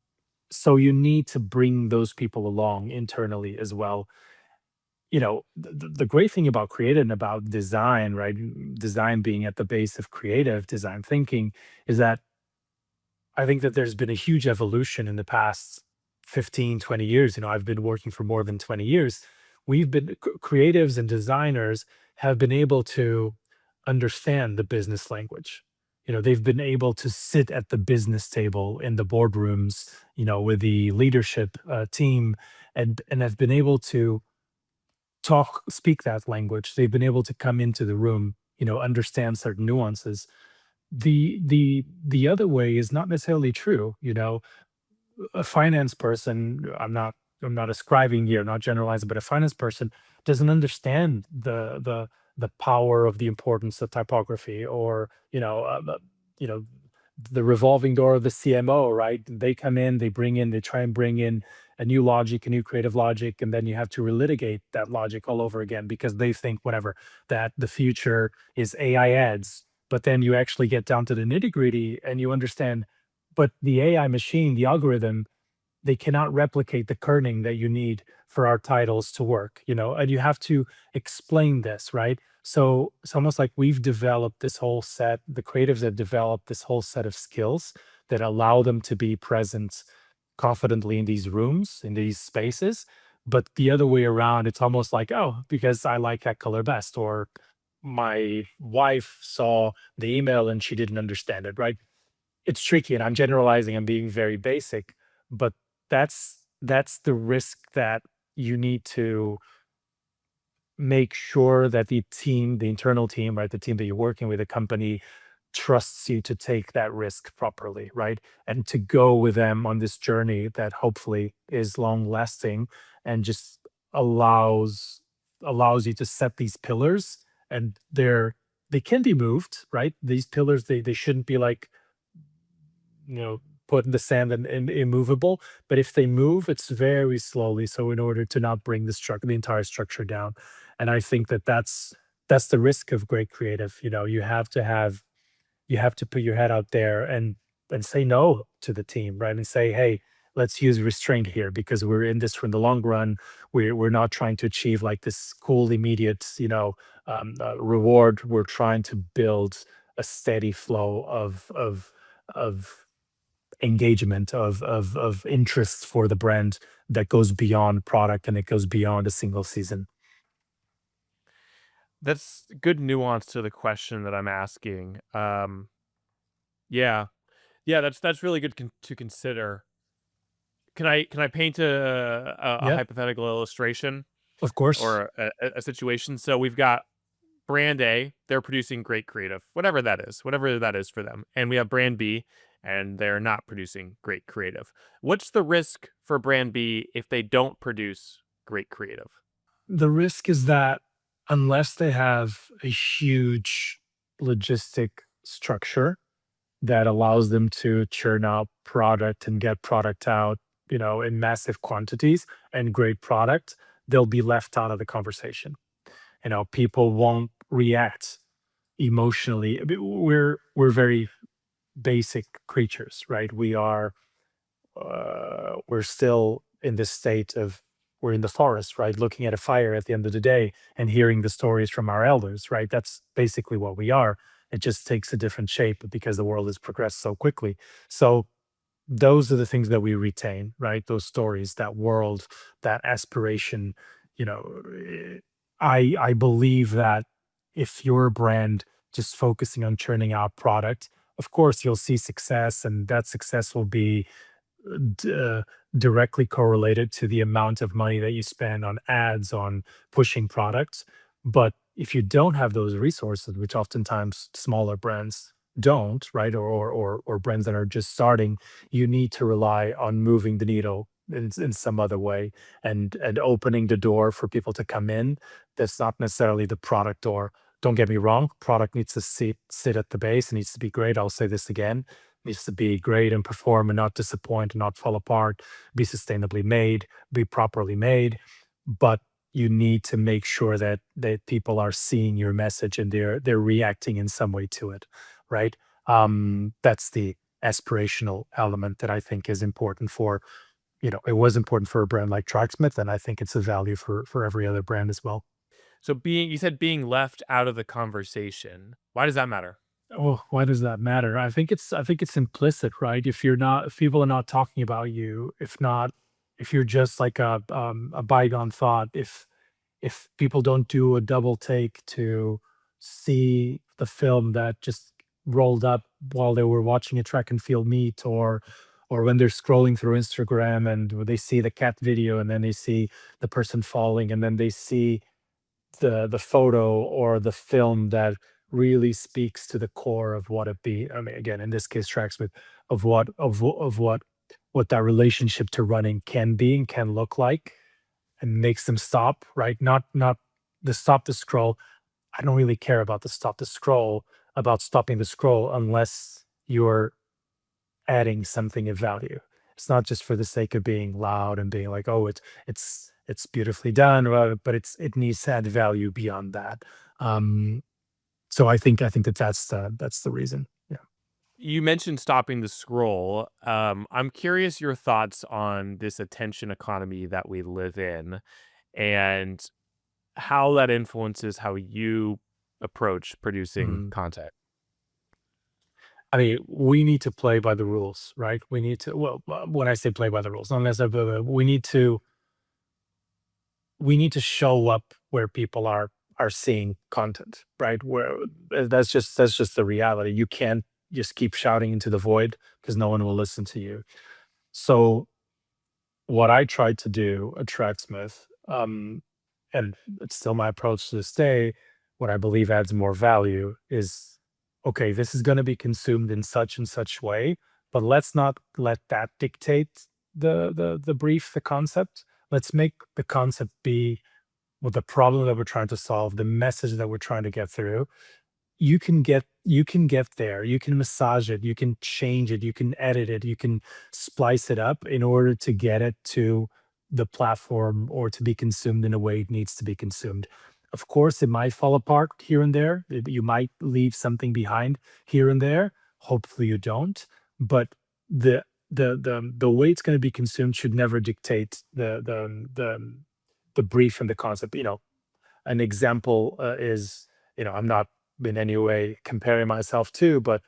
So you need to bring those people along internally as well. The great thing about creative and about design, right? Design being at the base of creative design thinking, is that I think that there's been a huge evolution in the past 15, 20 years. I've been working for more than 20 years. Creatives and designers have been able to understand the business language. They've been able to sit at the business table in the boardrooms, with the leadership team, and have been able to speak that language. They've been able to come into the room, understand certain nuances. The other way is not necessarily true. A finance person, I'm not ascribing here, not generalizing, but a finance person doesn't understand the power of the importance of typography, or you know the revolving door of the CMO, right? They come in, they try and bring in a new logic, a new creative logic, and then you have to relitigate that logic all over again because they think whatever, that the future is AI ads. But then you actually get down to the nitty gritty and you understand, but the AI machine, the algorithm, they cannot replicate the kerning that you need for our titles to work, and you have to explain this, right? So it's almost like the creatives have developed this whole set of skills that allow them to be present confidently in these rooms, in these spaces. But the other way around, it's almost like, oh, because I like that color best, or my wife saw the email and she didn't understand it, right? It's tricky, and I'm generalizing, I'm being very basic, but that's the risk that you need to make sure that the internal team, right, the team that you're working with, the company, trusts you to take that risk properly, right? And to go with them on this journey that hopefully is long lasting, and just allows allows you to set these pillars, and they can be moved, right? These pillars, they shouldn't be like, put in the sand and immovable. But if they move, it's very slowly. So in order to not bring the entire structure down, and I think that that's the risk of great creative. You have to put your head out there and say no to the team, right? And say, hey, let's use restraint here because we're in this for the long run. We're not trying to achieve like this cool immediate, reward. We're trying to build a steady flow of engagement, of interest for the brand that goes beyond product and it goes beyond a single season. That's good nuance to the question that I'm asking. Yeah, yeah, that's really good to consider. Can I paint a Yeah, hypothetical illustration of course. or a situation? So we've got brand A, they're producing great creative, whatever that is for them, and we have brand B, and they're not producing great creative. What's the risk for brand B if they don't produce great creative? The risk is that unless they have a huge logistic structure that allows them to churn out product and get product out, in massive quantities and great product, they'll be left out of the conversation. People won't react emotionally. I mean, we're very basic creatures, right? We're still in this state of, we're in the forest, right? Looking at a fire at the end of the day and hearing the stories from our elders, right? That's basically what we are. It just takes a different shape because the world has progressed so quickly. So those are the things that we retain, right? Those stories, that world, that aspiration. You know, I believe that if you're a brand just focusing on churning out product, of course you'll see success, and that success will be d- uh, directly correlated to the amount of money that you spend on ads, on pushing products. But if you don't have those resources, which oftentimes smaller brands don't, right, or brands that are just starting, you need to rely on moving the needle in some other way, and opening the door for people to come in. That's not necessarily the product door. Don't get me wrong, product needs to sit at the base. It needs to be great. I'll say this again, needs to be great and perform and not disappoint and not fall apart, be sustainably made, be properly made. But you need to make sure that people are seeing your message and they're reacting in some way to it, right? That's the aspirational element that I think is important for, it was important for a brand like Tracksmith, and I think it's a value for every other brand as well. So you said being left out of the conversation. Why does that matter? Oh, why does that matter? I think it's implicit, right? If people are not talking about you, if you're just like a bygone thought, if people don't do a double take to see the film that just rolled up while they were watching a track and field meet, or when they're scrolling through Instagram and they see the cat video and then they see the person falling and then they see the photo or the film that really speaks to the core of what it be. I mean, again, in this case, Tracksmith, of what that relationship to running can be and can look like, and makes them stop, right? Not the stop the scroll. I don't really care about the stop the scroll, about stopping the scroll, unless you're adding something of value. It's not just for the sake of being loud and being like, "Oh, it's beautifully done," but it needs to add value beyond that. Um, so I think that that's the reason. Yeah. You mentioned stopping the scroll. I'm curious your thoughts on this attention economy that we live in and how that influences how you approach producing Mm. content. I mean, we need to play by the rules, right? We need to, well, when I say play by the rules, not necessarily, we need to show up where people are seeing content, right? Where that's just the reality. You can't just keep shouting into the void because no one will listen to you. So what I tried to do at Tracksmith, and it's still my approach to this day, what I believe adds more value is, okay, this is going to be consumed in such and such way, but let's not let that dictate the brief, the concept. Let's make the concept be what the problem that we're trying to solve, the message that we're trying to get through. You can get there, you can massage it, you can change it, you can edit it, you can splice it up in order to get it to the platform or to be consumed in a way it needs to be consumed. Of course, it might fall apart here and there. You might leave something behind here and there. Hopefully you don't. But the way it's going to be consumed should never dictate the brief and the concept. An example is, I'm not in any way comparing myself to, but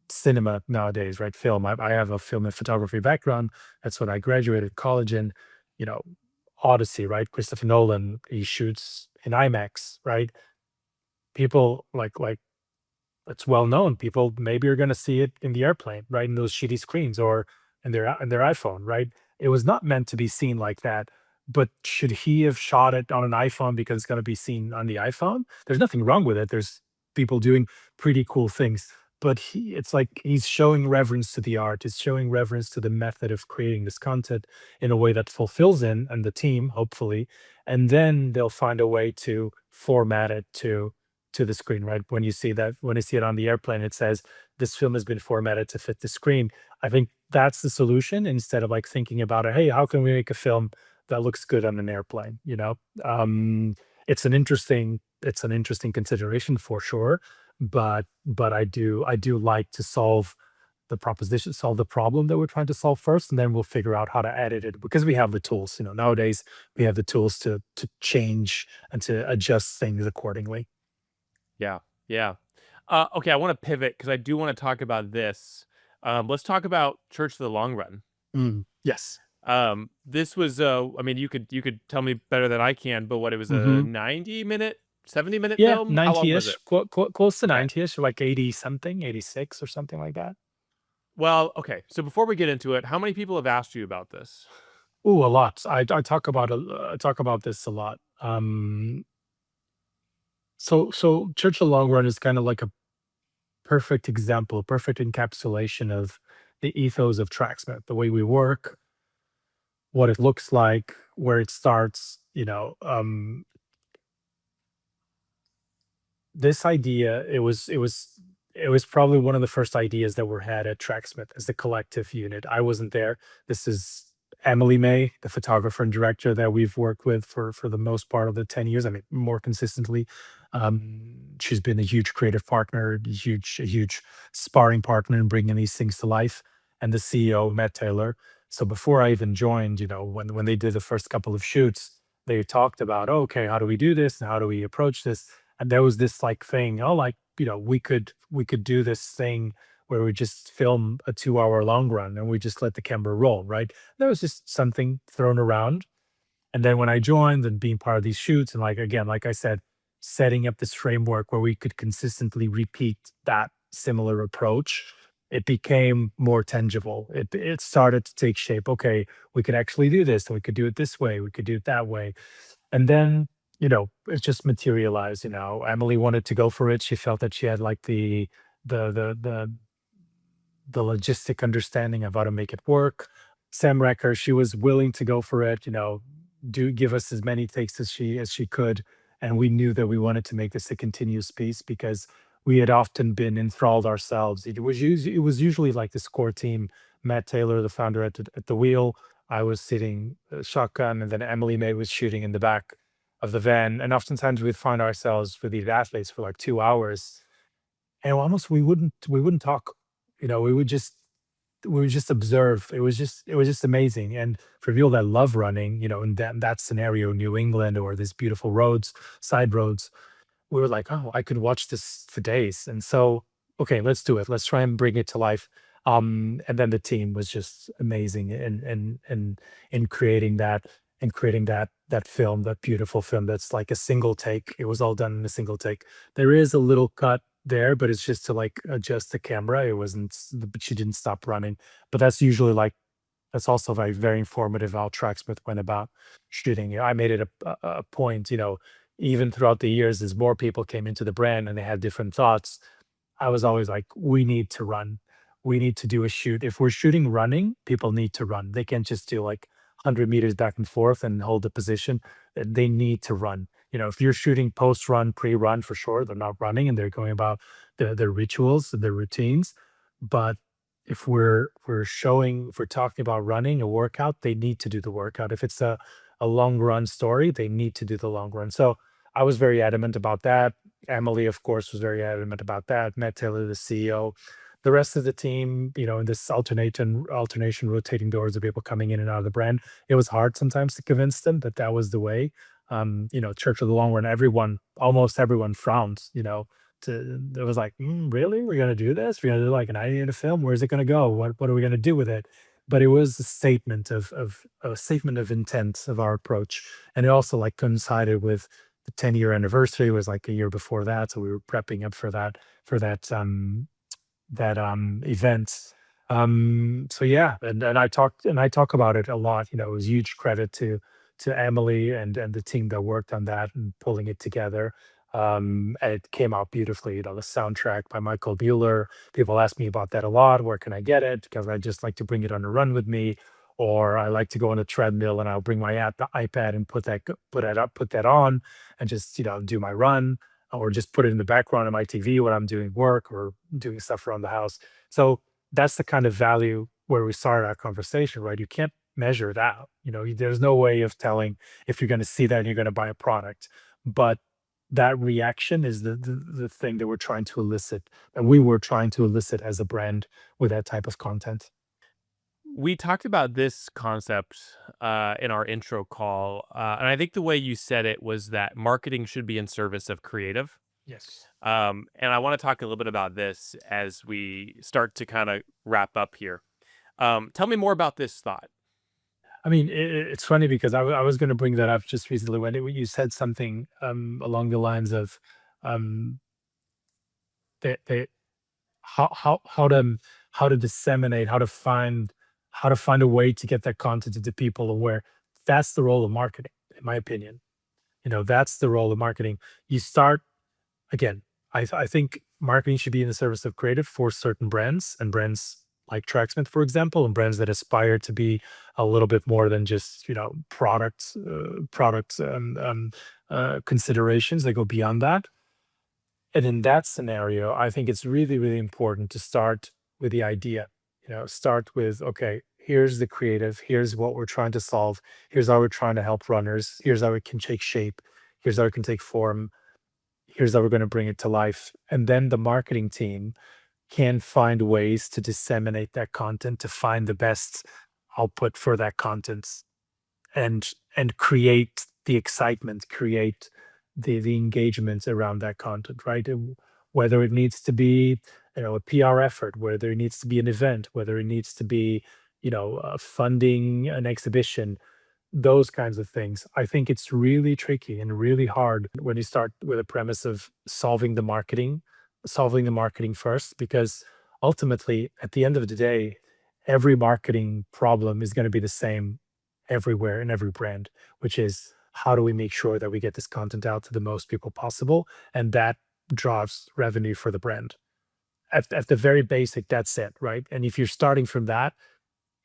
cinema nowadays, right? Film. I have a film and photography background. That's what I graduated college in. You know, Odyssey, right? Christopher Nolan, he shoots in IMAX, right? People like it's well known. People maybe are going to see it in the airplane, right? In those shitty screens or in their iPhone, right? It was not meant to be seen like that. But should he have shot it on an iPhone because it's going to be seen on the iPhone? There's nothing wrong with it. There's people doing pretty cool things. But it's like he's showing reverence to the art. He's showing reverence to the method of creating this content in a way that fulfills in and the team, hopefully. And then they'll find a way to format it to the screen, right? When you see it on the airplane, it says this film has been formatted to fit the screen. I think that's the solution instead of like thinking about it. Hey, how can we make a film that looks good on an airplane? It's an interesting consideration for sure, but I do like to solve the problem that we're trying to solve first, and then we'll figure out how to edit it because we have the tools. Nowadays we have the tools to change and to adjust things accordingly. Yeah, yeah. Okay, I want to pivot because I do want to talk about this. Let's talk about Church of the Long Run. Yes. This was, I mean, you could tell me better than I can, but what it was a Hmm. 90-minute, 70-minute Yeah, film. How long was 90-ish, it? close to Okay. 90-ish, like 80 something, 86 or something like that. Well, okay. So before we get into it, how many people have asked you about this? Ooh, a lot. I talk about this a lot. So Church of Long Run is kind of like a perfect example, perfect encapsulation of the ethos of Tracksmith, the way we work, what it looks like, where it starts. This idea, it was probably one of the first ideas that were had at Tracksmith as the collective unit. I wasn't there. This is Emily May, the photographer and director that we've worked with for the most part of the 10 years. I mean, more consistently. She's been a huge creative partner, a huge sparring partner in bringing these things to life. And the CEO, Matt Taylor. So before I even joined, when they did the first couple of shoots, they talked about, "Oh, okay, how do we do this and how do we approach this?" And there was this like thing, oh, like we could do this thing where we just film a 2 hour long run and we just let the camera roll, right? There was just something thrown around, and then when I joined and being part of these shoots and like again, like I said, setting up this framework where we could consistently repeat that similar approach, it became more tangible. It started to take shape. Okay, we could actually do this, and we could do it this way, we could do it that way. And then, it just materialized, Emily wanted to go for it. She felt that she had like the the the the logistic understanding of how to make it work. Sam Recker, she was willing to go for it, do give us as many takes as she could. And we knew that we wanted to make this a continuous piece because we had often been enthralled ourselves. It was usually like this core team, Matt Taylor, the founder at the wheel. I was sitting shotgun, and then Emily May was shooting in the back of the van. And oftentimes we'd find ourselves with these athletes for like 2 hours, and almost we wouldn't talk. We would just observe. It was just amazing. And for people that love running, in that scenario, New England or these beautiful roads, side roads, we were like, "Oh, I could watch this for days." And so, okay, let's do it. Let's try and bring it to life. And then the team was just amazing in creating that film, that beautiful film that's like a single take. It was all done in a single take. There is a little cut there, but it's just to like adjust the camera. It wasn't, but she didn't stop running. But that's usually like that's also very, very informative how Tracksmith went about shooting. I made it a point, even throughout the years, as more people came into the brand and they had different thoughts, I was always like, we need to run. We need to do a shoot. If we're shooting running, people need to run. They can't just do like 100 meters back and forth and hold the position. They need to run. If you're shooting post run, pre run, for sure, they're not running and they're going about their rituals, their routines. But if we're talking about running a workout, they need to do the workout. If it's a long run story, they need to do the long run. So I was very adamant about that. Emily, of course, was very adamant about that. Matt Taylor, the CEO, the rest of the team, in this alternation, rotating doors of people coming in and out of the brand. It was hard sometimes to convince them that that was the way. Church of the Long Run, almost everyone frowns. It was like, really, we're gonna do this? We're gonna do like an idea in a film? Where's it gonna go? What are we gonna do with it? But it was a statement of intent of our approach, and it also like coincided with the 10-year anniversary. Was like a year before that, so we were prepping up for that event. So yeah, and I talk about it a lot. It was huge credit to Emily and the team that worked on that and pulling it together. And it came out beautifully. The soundtrack by Michael Bueller. People ask me about that a lot. Where can I get it? Because I just like to bring it on a run with me, or I like to go on a treadmill and I'll bring my iPad and put that on, and just do my run, or just put it in the background of my TV when I'm doing work or doing stuff around the house. So that's the kind of value where we started our conversation, right? You can't measure that. There's no way of telling if you're going to see that and you're going to buy a product. But that reaction is the thing that we're trying to elicit, and we were trying to elicit as a brand with that type of content. We talked about this concept in our intro call, and I think the way you said it was that marketing should be in service of creative. Yes. And I want to talk a little bit about this as we start to kind of wrap up here. Tell me more about this thought. I mean, it's funny because I was going to bring that up just recently when you said something along the lines of um, that how to disseminate, how to find a way to get that content to people aware. That's the role of marketing, in my opinion. That's the role of marketing. You start again. I think marketing should be in the service of creative for certain brands, and brands like Tracksmith, for example, and brands that aspire to be a little bit more than just products considerations. They go beyond that. And in that scenario, I think it's really, really important to start with the idea. Start with, okay, here's the creative, here's what we're trying to solve, here's how we're trying to help runners, here's how it can take shape, here's how it can take form. Here's how we're going to bring it to life. And then the marketing team can find ways to disseminate that content, to find the best output for that content, and create the excitement, create the engagement around that content, right? Whether it needs to be, a PR effort, whether it needs to be an event, whether it needs to be, funding an exhibition, those kinds of things. I think it's really tricky and really hard when you start with a premise of solving the marketing first, because ultimately, at the end of the day, every marketing problem is going to be the same everywhere in every brand, which is how do we make sure that we get this content out to the most people possible? And that drives revenue for the brand. At the very basic, that's it, right? And if you're starting from that,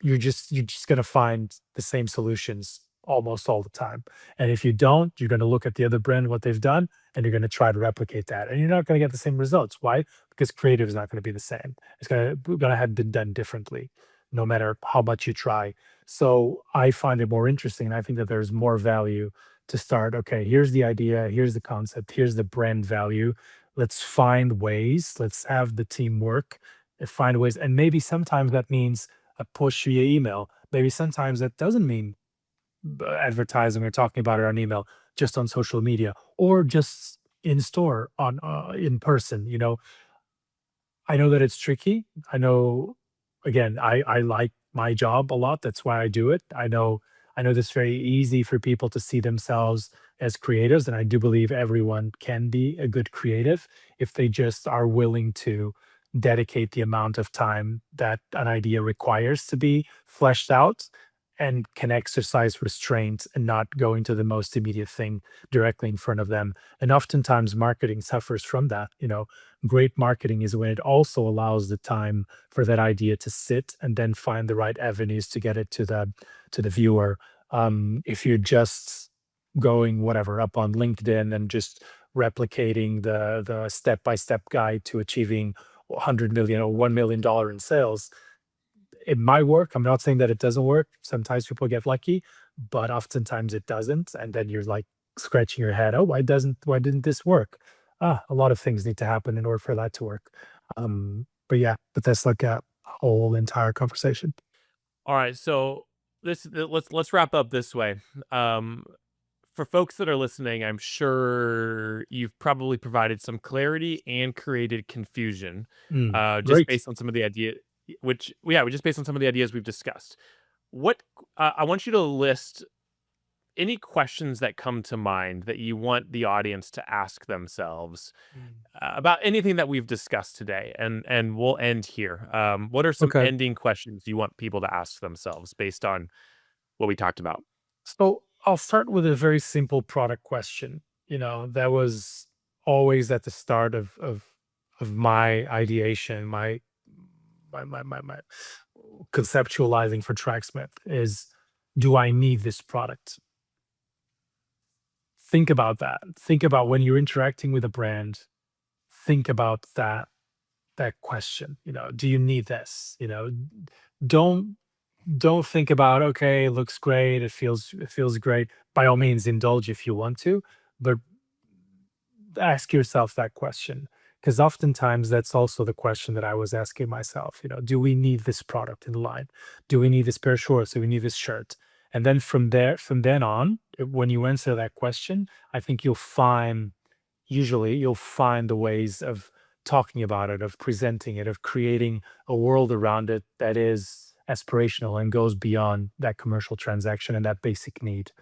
you're just gonna find the same solutions almost all the time. And if you don't, you're gonna look at the other brand, what they've done, and you're gonna try to replicate that. And you're not gonna get the same results. Why? Because creative is not gonna be the same. It's gonna have been done differently, no matter how much you try. So I find it more interesting, and I think that there's more value to start. Okay, here's the idea, here's the concept, here's the brand value. Let's find ways. Let's have the team work and find ways. And maybe sometimes that means a push via email. Maybe sometimes that doesn't mean advertising or talking about it on email, just on social media or just in store on in person. I know that it's tricky. I know, again, I like my job a lot. That's why I do it. I know it's very easy for people to see themselves as creatives, and I do believe everyone can be a good creative if they just are willing to dedicate the amount of time that an idea requires to be fleshed out, and can exercise restraint and not go into the most immediate thing directly in front of them. And oftentimes marketing suffers from that. Great marketing is when it also allows the time for that idea to sit and then find the right avenues to get it to the viewer. If you're just going whatever up on LinkedIn and just replicating the step-by-step guide to achieving 100 million or $1 million in sales, it might work. I'm not saying that it doesn't work. Sometimes people get lucky, but oftentimes it doesn't. And then you're like scratching your head. Oh, why didn't this work? A lot of things need to happen in order for that to work. But yeah, but that's like a whole entire conversation. All right, so let's wrap up this way. Um, for folks that are listening, I'm sure you've probably provided some clarity and created confusion, just Great. based on some of the idea, which yeah, just based on some of the ideas we've discussed. What I want you to list any questions that come to mind that you want the audience to ask themselves Mm. about anything that we've discussed today, and we'll end here. What are some Okay. ending questions you want people to ask themselves based on what we talked about? So I'll start with a very simple product question. That was always at the start of my ideation, my conceptualizing for Tracksmith is, do I need this product? Think about that. Think about when you're interacting with a brand, think about that question. Do you need this? Don't don't think about, okay, it looks great, it feels great. By all means, indulge if you want to, but ask yourself that question, because oftentimes that's also the question that I was asking myself. Do we need this product in the line? Do we need this pair of shorts? Do we need this shirt? And then from then on, when you answer that question, I think you'll find the ways of talking about it, of presenting it, of creating a world around it that is aspirational and goes beyond that commercial transaction and that basic need.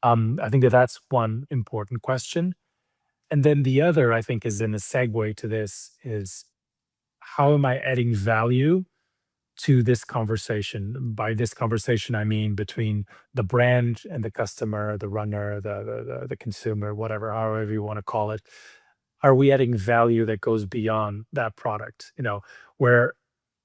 I think that that's one important question. And then the other, I think, is in a segue to this is, how am I adding value to this conversation? By this conversation, I mean between the brand and the customer, the runner, the consumer, whatever, however you want to call it. Are we adding value that goes beyond that product? Where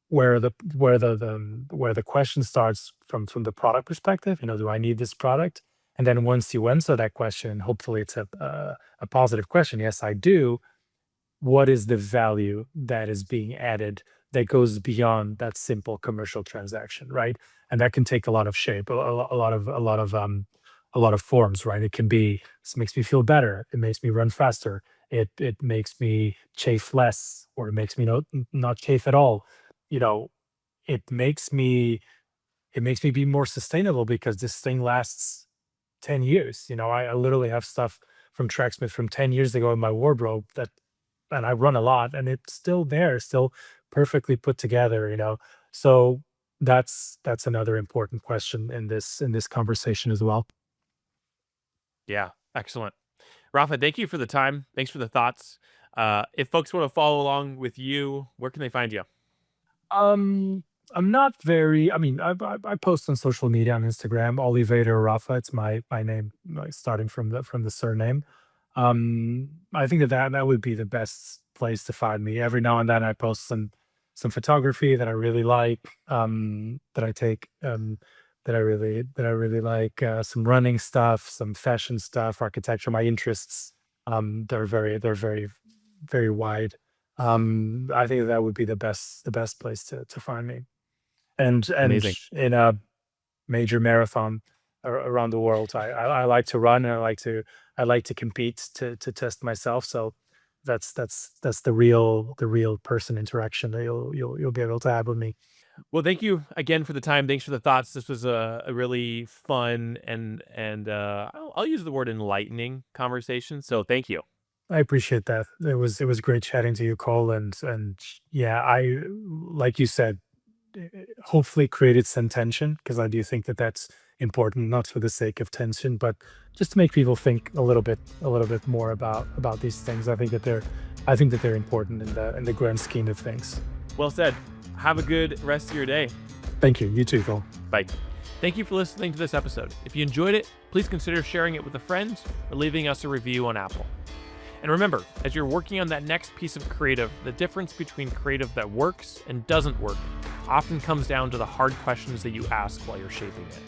where the question starts from the product perspective. Do I need this product? And then once you answer that question, hopefully it's a positive question. Yes, I do. What is the value that is being added that goes beyond that simple commercial transaction, right? And that can take a lot of shape, a lot of forms, right? It can be, this makes me feel better, it makes me run faster, It makes me chafe less, or it makes me not chafe at all. You know, it makes me it makes me be more sustainable because this thing lasts 10 years. I literally have stuff from Tracksmith from 10 years ago in my wardrobe, and I run a lot, and it's still there, still perfectly put together. So that's another important question in this conversation as well. Yeah, excellent. Rafa, thank you for the time. Thanks for the thoughts. If folks want to follow along with you, where can they find you? Um, I'm not very. I mean, I post on social media on Instagram, Oliveira Rafa. It's my name, like, starting from the surname. I think that would be the best place to find me. Every now and then, I post some photography that I really like. That I take. That I really like. Some running stuff, some fashion stuff, architecture. My interests. They're very wide. I think that would be the best place to find me. And Amazing. in a major marathon around the world, I like to run, and I like to compete to test myself. So that's the real person interaction that you'll be able to have with me. Well, thank you again for the time. Thanks for the thoughts. This was a really fun and I'll use the word enlightening conversation. So thank you. I appreciate that. It was great chatting to you, Cole, and yeah, I like you said, hopefully created some tension, because I do think that that's important, not for the sake of tension, but just to make people think a little bit more about these things. I think that they're important in the grand scheme of things. Well said. Have a good rest of your day. Thank you. You too, Cole. Bye. Thank you for listening to this episode. If you enjoyed it, please consider sharing it with a friend or leaving us a review on Apple. And remember, as you're working on that next piece of creative, the difference between creative that works and doesn't work often comes down to the hard questions that you ask while you're shaping it.